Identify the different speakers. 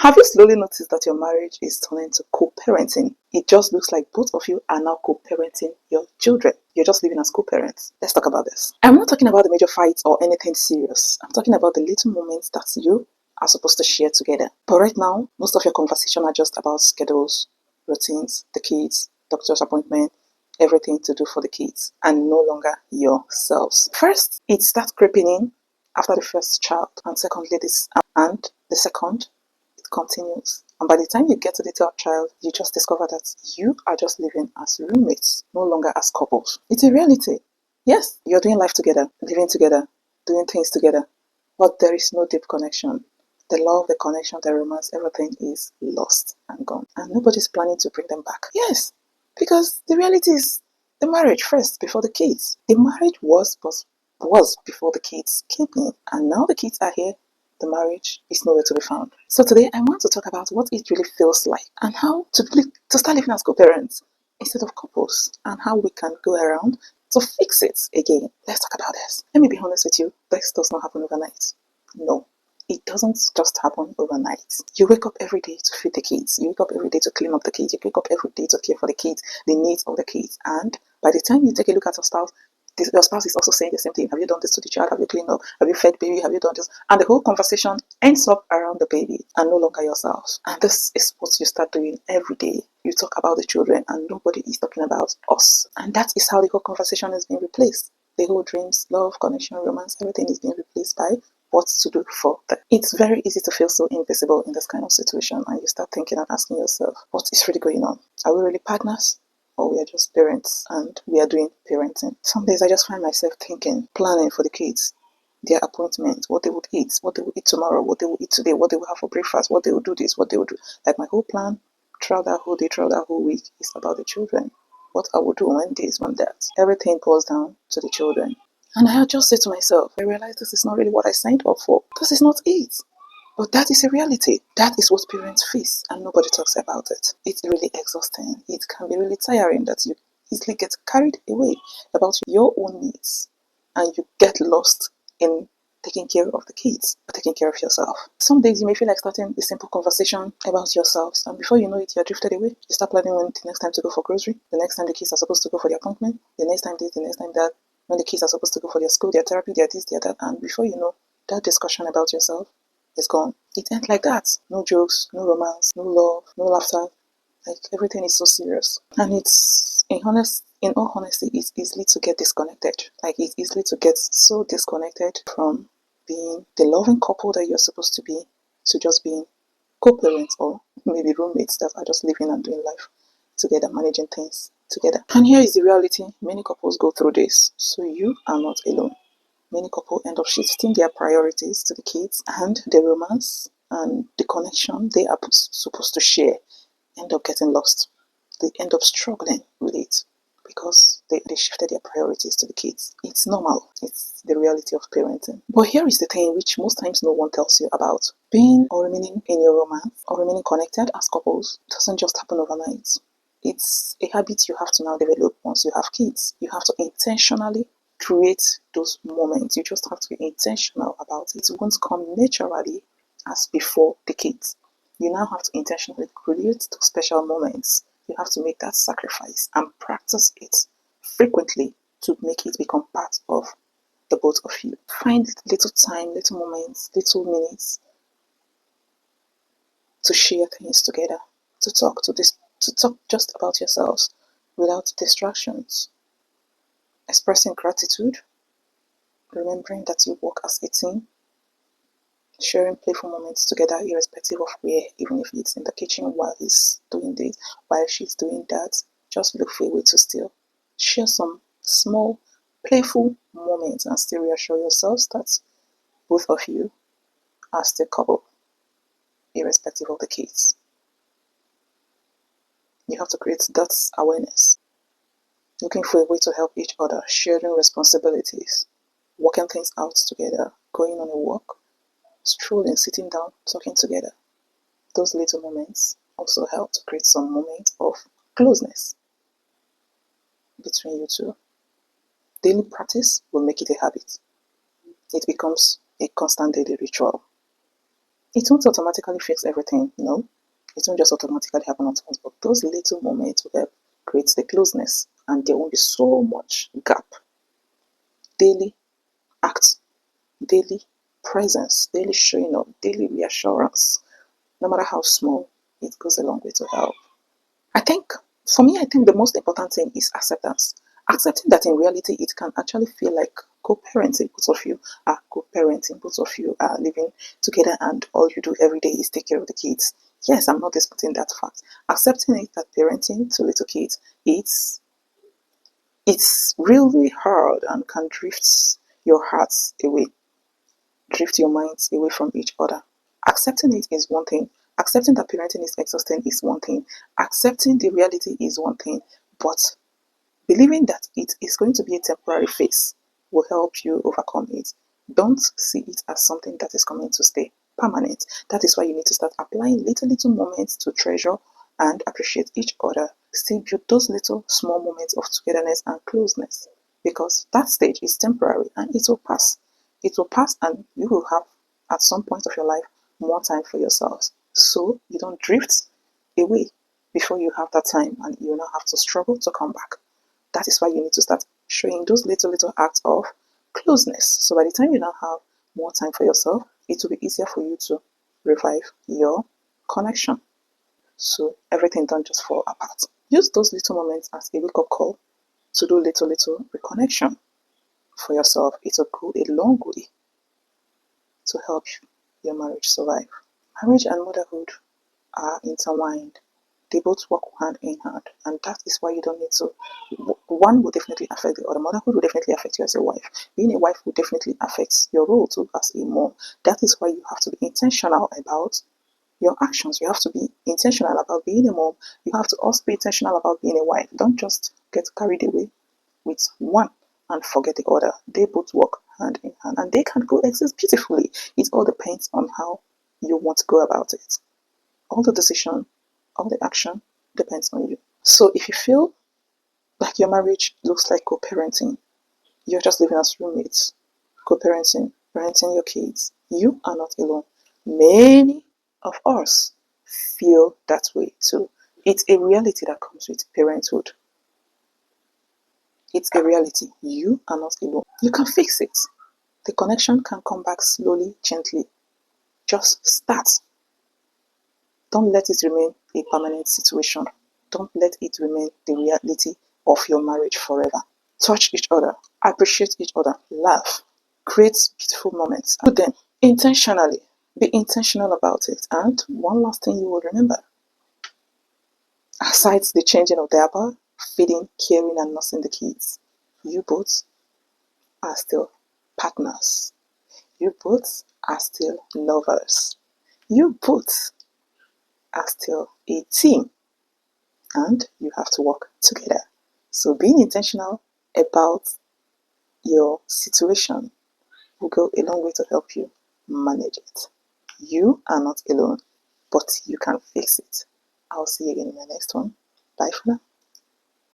Speaker 1: Have you slowly noticed that your marriage is turning to co-parenting? It just looks like both of you are now co-parenting your children. You're just living as co-parents. Let's talk about this. I'm not talking about the major fights or anything serious. I'm talking about the little moments that you are supposed to share together. But right now, most of your conversation are just about schedules, routines, the kids, doctor's appointment, everything to do for the kids, and no longer yourselves. First, it starts creeping in after the first child, and secondly, the second, it continues. And by the time you get to the third child, you just discover that you are just living as roommates, no longer as couples. It's a reality. Yes, you're doing life together, living together, doing things together, but there is no deep connection. The love, the connection, the romance, everything is lost and gone. And nobody's planning to bring them back. Yes, because the reality is the marriage first before the kids. The marriage was before the kids came in. And now the kids are here. The marriage is nowhere to be found. So today I want to talk about what it really feels like and how to start living as co-parents instead of couples, and how we can go around to fix it again. Let's talk about this. Let me be honest with you. This does not happen overnight. No. It doesn't just happen overnight. You wake up every day to feed the kids. You wake up every day to clean up the kids. You wake up every day to care for the kids, the needs of the kids. And by the time you take a look at your spouse is also saying the same thing. Have you done this to the child? Have you cleaned up? Have you fed baby? Have you done this? And the whole conversation ends up around the baby and no longer yourself. And this is what you start doing every day. You talk about the children and nobody is talking about us. And that is how the whole conversation is being replaced. The whole dreams, love, connection, romance, everything is being replaced by what to do for them. It's very easy to feel so invisible in this kind of situation, and you start thinking and asking yourself, what is really going on? Are we really partners? Or we are just parents and we are doing parenting? Some days I just find myself thinking, planning for the kids, their appointments, what they would eat, what they will eat tomorrow, what they will eat today, what they will have for breakfast, what they will do this, what they will do. Like my whole plan throughout that whole day, throughout that whole week is about the children. What I will do when this, when that. Everything boils down to the children. And I just say to myself, I realize this is not really what I signed up for. This is not it. But that is a reality. That is what parents face, and nobody talks about it. It's really exhausting. It can be really tiring that you easily get carried away about your own needs, and you get lost in taking care of the kids or taking care of yourself. Some days you may feel like starting a simple conversation about yourselves, and before you know it, you're drifted away. You start planning when the next time to go for grocery, the next time the kids are supposed to go for the appointment, the next time this, the next time that, when the kids are supposed to go for their school, their therapy, their this, their that, and before you know, that discussion about yourself is gone. It ends like that. No jokes, no romance, no love, no laughter. Like everything is so serious. And in all honesty, it's easy to get disconnected. Like it's easy to get so disconnected from being the loving couple that you're supposed to be to just being co-parents or maybe roommates that are just living and doing life together, managing things together. And here is the reality. Many couples go through this. So you are not alone. Many couples end up shifting their priorities to the kids, and the romance and the connection they are supposed to share end up getting lost. They end up struggling with it because they shifted their priorities to the kids. It's normal. It's the reality of parenting. But here is the thing which most times no one tells you about. Being or remaining in your romance or remaining connected as couples doesn't just happen overnight. It's a habit you have to now develop once you have kids. You have to intentionally create those moments. You just have to be intentional about it. It won't come naturally as before the kids. You now have to intentionally create those special moments. You have to make that sacrifice and practice it frequently to make it become part of the both of you. Find little time, little moments, little minutes to share things together, to talk just about yourselves without distractions. Expressing gratitude, remembering that you work as a team, sharing playful moments together irrespective of where, even if it's in the kitchen while he's doing this, while she's doing that. Just look for a way to still share some small playful moments and still reassure yourselves that both of you are still couple irrespective of the kids. You have to create that awareness, looking for a way to help each other, sharing responsibilities, working things out together, going on a walk, strolling, sitting down, talking together. Those little moments also help to create some moments of closeness between you two. Daily practice will make it a habit. It becomes a constant daily ritual. It won't automatically fix everything, no. It won't just automatically happen at once, but those little moments will help create the closeness, and there won't be so much gap. Daily acts, daily presence, daily showing up, daily reassurance, no matter how small, it goes a long way to help. I think, for me, I think the most important thing is acceptance. Accepting that in reality, it can actually feel like co-parenting. Both of you are co-parenting. Both of you are living together, and all you do every day is take care of the kids. Yes, I'm not disputing that fact. Accepting it that parenting to little kids, it's really hard and can drift your hearts away, drift your minds away from each other. Accepting it is one thing. Accepting that parenting is exhausting is one thing. Accepting the reality is one thing. But believing that it is going to be a temporary phase will help you overcome it. Don't see it as something that is coming to stay permanent. That is why you need to start applying little moments to treasure and appreciate each other. Still build those little small moments of togetherness and closeness, because that stage is temporary and it will pass. It will pass, and you will have, at some point of your life, more time for yourselves. So you don't drift away before you have that time, and you will not have to struggle to come back. That is why you need to start showing those little acts of closeness. So by the time you now have more time for yourself, it will be easier for you to revive your connection. So everything don't just fall apart. Use those little moments as a wake-up call to do little reconnection for yourself. It will go a long way to help your marriage survive. Marriage and motherhood are intertwined. They both work hand in hand, and that is why you don't need to. One will definitely affect the other. Motherhood will definitely affect you as a wife. Being a wife will definitely affect your role too as a mom. That is why you have to be intentional about your actions. You have to be intentional about being a mom. You have to also be intentional about being a wife. Don't just get carried away with one and forget the other. They both work hand in hand, and they can coexist beautifully. It all depends on how you want to go about it. All the decision, all the action depends on you. So if you feel like your marriage looks like co-parenting, you're just living as roommates, co-parenting, parenting your kids, you are not alone. Many of us feel that way too. It's a reality that comes with parenthood. It's a reality. You are not alone. You can fix it. The connection can come back slowly, gently. Just start. Don't let it remain a permanent situation. Don't let it remain the reality of your marriage forever. Touch each other, appreciate each other, laugh, create beautiful moments. Do them intentionally. Be intentional about it. And one last thing you will remember, aside the changing of diaper, feeding, caring, and nursing the kids, you both are still partners. You both are still lovers. You both are still a team, and you have to work together. So being intentional about your situation will go a long way to help you manage it. You are not alone, but you can fix it. I'll see you again in my next one. Bye for now.